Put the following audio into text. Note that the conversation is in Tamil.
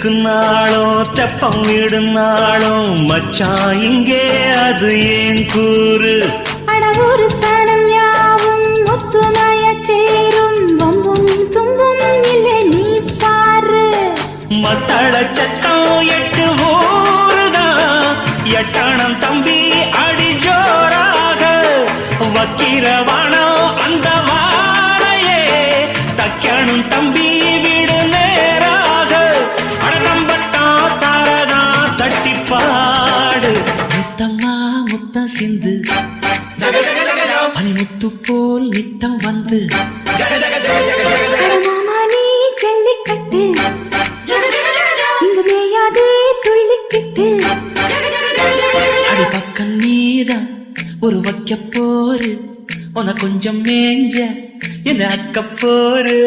எடுக்குன்னாலும் தெப்பம் விடுனாலும் மச்சான் இங்கே அது ஏன் கூறு அடவூரு சனம் யாவும் ஒத்துமைய சேரும் வம்பும் தும்பும் இல்லை நீ பாரு மத்தள சட்டம் 8 ஊருதான் எட்டணம் தம்பி அடி ஜோராக வக்கிரவானம் அந்த வாழையே தக்கணும் தம்பி விடு நேராக அடகம்பட்டா தாரதா தட்டிப்பாடு முத்தம்மா முத்தம் சிந்து பனிமுத்து போல் நித்தம் வந்து மாமா நீ ஜல்லிக்கட்டு இங்க மேயாதே துள்ளிக்கிட்டு அடி பக்கம் நீதான் ஒரு வைக்க போரு உன கொஞ்சம் மேஞ்ச என்ன அக்க போரு